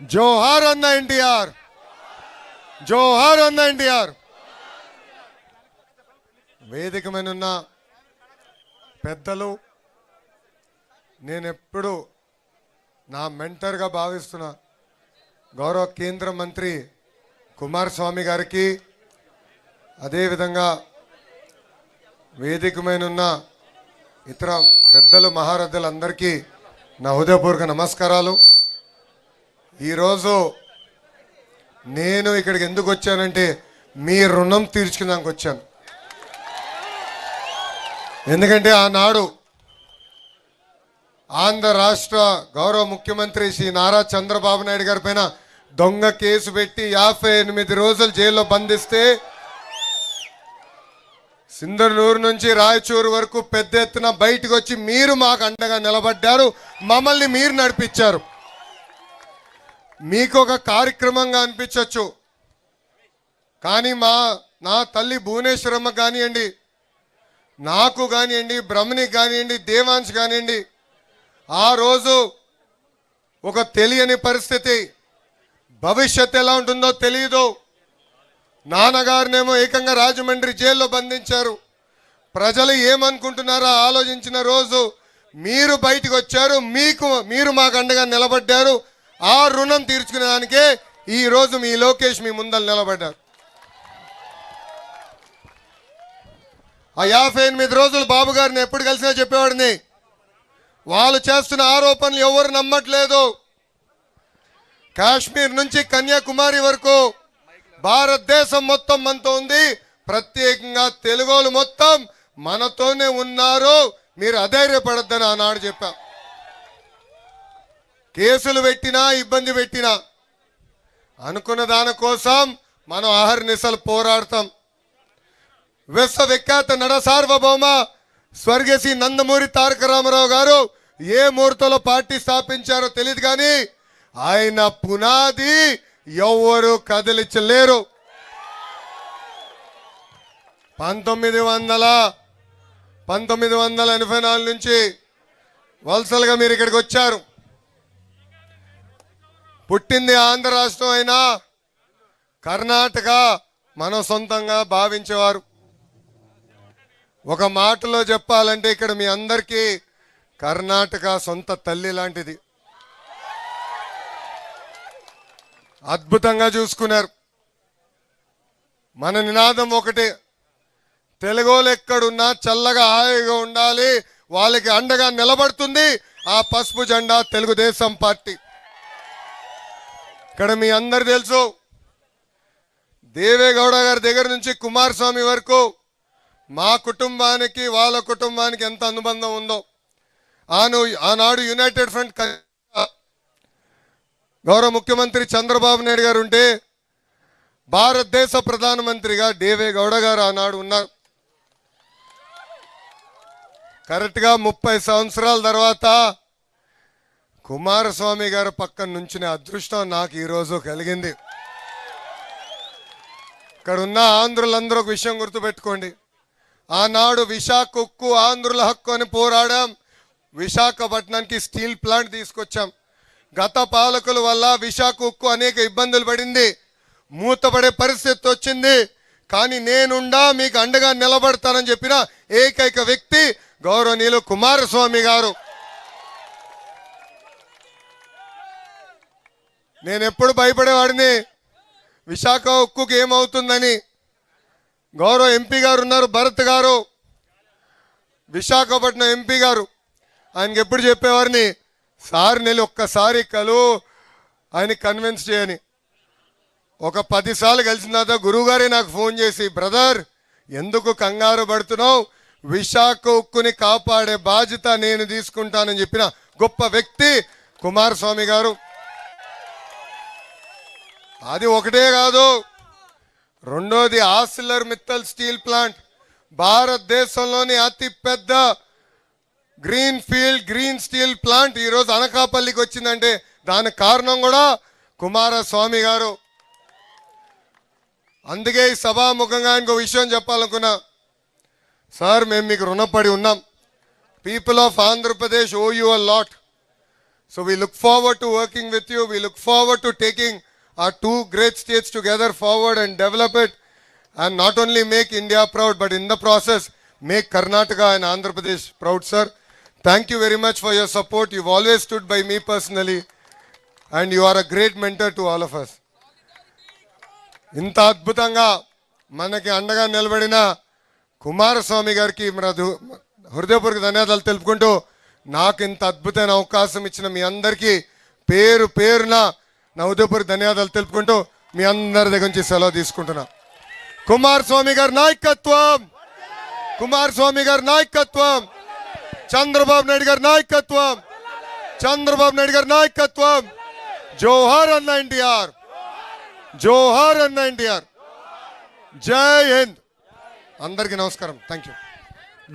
జోహార్ అన్న ఎన్టీఆర్, జోహార్ అన్న ఎన్టీఆర్. వేదిక మీద ఉన్న పెద్దలు, నేనెప్పుడు నా మెంటర్గా భావిస్తున్న గౌరవ కేంద్ర మంత్రి కుమారస్వామి గారికి, అదేవిధంగా వేదిక మీద ఉన్న ఇతర పెద్దలు మహారథులందరికీ నా హృదయపూర్వక నమస్కారాలు. ఈరోజు నేను ఇక్కడికి ఎందుకు వచ్చానంటే మీ రుణం తీర్చుకున్నాక వచ్చాను. ఎందుకంటే ఆనాడు ఆంధ్ర రాష్ట్ర గౌరవ ముఖ్యమంత్రి శ్రీ నారా చంద్రబాబు నాయుడు గారి పైన దొంగ కేసు పెట్టి 58 రోజులు జైల్లో బంధిస్తే సింధనూరు నుంచి రాయచూరు వరకు పెద్ద ఎత్తున బయటకు వచ్చి మీరు మాకు అండగా నిలబడ్డారు, మమ్మల్ని మీరు నడిపించారు. మీకు ఒక కార్యక్రమంగా అనిపించవచ్చు, కానీ నా తల్లి భువనేశ్వరమ్మ కానివ్వండి, నాకు కానివ్వండి, బ్రహ్మణికి కానివ్వండి, దేవాంశ్ కానివ్వండి, ఆ రోజు ఒక తెలియని పరిస్థితి, భవిష్యత్తు ఎలా ఉంటుందో తెలియదు. నాన్నగారినేమో ఏకంగా రాజమండ్రి జైల్లో బంధించారు. ప్రజలు ఏమనుకుంటున్నారో ఆలోచించిన రోజు మీరు బయటకు వచ్చారు, మీరు మాకు అండగా నిలబడ్డారు. ఆ రుణం తీర్చుకునే దానికే ఈరోజు మీ లోకేష్ మీ ముందర నిలబడ్డారు. ఆ 58 రోజులు బాబు గారిని ఎప్పుడు కలిసినా చెప్పేవాడిని, వాళ్ళు చేస్తున్న ఆరోపణలు ఎవరు నమ్మట్లేదు. కాశ్మీర్ నుంచి కన్యాకుమారి వరకు భారతదేశం మొత్తం మనతో ఉంది, ప్రత్యేకంగా తెలుగోలు మొత్తం మనతోనే ఉన్నారు, మీరు అధైర్యపడద్దని ఆనాడు చెప్పాం. కేసులు పెట్టినా ఇబ్బంది పెట్టినా అనుకున్న దానికోసం మనం అహర్నిశలు పోరాడతాం. విశ్వవిఖ్యాత నడ సార్వభౌమ స్వర్గశ్రీ నందమూరి తారక రామారావు గారు ఏ ముహూర్తంలో పార్టీ స్థాపించారో తెలియదు, కానీ ఆయన పునాది ఎవరు కదిలించలేరు. 1984 నుంచి వలసలుగా మీరు ఇక్కడికి వచ్చారు. పుట్టింది ఆంధ్ర రాష్ట్రం అయినా కర్ణాటక మనం సొంతంగా భావించేవారు. ఒక మాటలో చెప్పాలంటే ఇక్కడ మీ అందరికీ కర్ణాటక సొంత తల్లి లాంటిది. అద్భుతంగా చూసుకున్నారు. మన నినాదం ఒకటే, తెలుగోలు ఎక్కడున్నా చల్లగా హాయిగా ఉండాలి, వాళ్ళకి అండగా నిలబడుతుంది ఆ పసుపు జెండా తెలుగుదేశం పార్టీ. ఇక్కడ మీ అందరు తెలుసు, దేవేగౌడ గారి దగ్గర నుంచి కుమారస్వామి వరకు మా కుటుంబానికి వాళ్ళ కుటుంబానికి ఎంత అనుబంధం ఉందో. ఆనాడు యునైటెడ్ ఫ్రంట్ గౌరవ ముఖ్యమంత్రి చంద్రబాబు నాయుడు గారు ఉంటే భారతదేశ ప్రధానమంత్రిగా దేవేగౌడ గారు ఆనాడు ఉన్నారు. కరెక్ట్గా 30 సంవత్సరాల తర్వాత కుమారస్వామి గారు పక్కన నుంచిన అదృష్టం నాకు ఈరోజు కలిగింది. ఇక్కడ ఉన్న ఆంధ్రులందరూ ఒక విషయం గుర్తుపెట్టుకోండి, ఆనాడు విశాఖ ఉక్కు ఆంధ్రుల హక్కు అని పోరాడాం. విశాఖపట్నానికి స్టీల్ ప్లాంట్ తీసుకొచ్చాం. గత పాలకుల వల్ల విశాఖ ఉక్కు అనేక ఇబ్బందులు పడింది, మూతపడే పరిస్థితి వచ్చింది. కానీ నేనుండా మీకు అండగా నిలబడతానని చెప్పిన ఏకైక వ్యక్తి గౌరవనీయులు కుమారస్వామి గారు. నేను ఎప్పుడు భయపడేవాడిని విశాఖ ఉక్కుకి ఏమవుతుందని. గౌరవ ఎంపీ గారు ఉన్నారు, భరత్ గారు, విశాఖపట్నం ఎంపీ గారు, ఆయనకి ఎప్పుడు చెప్పేవారిని, సార్ నేను ఒక్కసారి ఆయన కన్విన్స్ చేయని. ఒక 10 సార్లు కలిసిన తర్వాత గురువుగారే నాకు ఫోన్ చేసి, బ్రదర్ ఎందుకు కంగారు పడుతున్నావు, విశాఖ ఉక్కుని కాపాడే బాధ్యత నేను తీసుకుంటానని చెప్పిన గొప్ప వ్యక్తి కుమారస్వామి గారు. అది ఒకటే కాదు, రెండోది ఆర్సిలర్ మిత్తల్ స్టీల్ ప్లాంట్, భారతదేశంలోని అతి పెద్ద గ్రీన్ స్టీల్ ప్లాంట్ ఈరోజు అనకాపల్లికి వచ్చిందంటే దానికి కారణం కూడా కుమారస్వామి గారు. అందుకే ఈ సభాముఖంగా ఇంకో విషయం చెప్పాలనుకున్నా, సార్ మేము మీకు రుణపడి ఉన్నాం. People of Andhra Pradesh owe you a lot. So we look forward to working with you. We look forward to taking our two great states together forward and develop it, and not only make India proud, but in the process, make Karnataka and Andhra Pradesh proud, sir. Thank you very much for your support. You've always stood by me personally, and you are a great mentor to all of us. ఇంత అద్భుతంగా మనకి అండగా నిలబడిన కుమారస్వామి గారికి హృదయపూర్వక ధన్యవాదాలు తెలుపుకుంటూ, నాకు ఇంత అద్భుతమైన అవకాశం ఇచ్చిన మీ అందరికీ పేరు పేరున నా హృదయపూర్వక ధన్యవాదాలు తెలుపుకుంటూ మీ అందరి దగ్గర నుంచి సెలవు తీసుకుంటున్నా. కుమారస్వామి గారి నాయకత్వం, కుమారస్వామి గారి నాయకత్వం, చంద్రబాబు నాయుడు గారి నాయకత్వం, చంద్రబాబు నాయుడు గారి నాయకత్వం. జోహార్ అన్న ఎన్టీఆర్, జోహార్ అన్న ఎన్టీఆర్. జై హింద్. అందరికీ నమస్కారం. Thank you.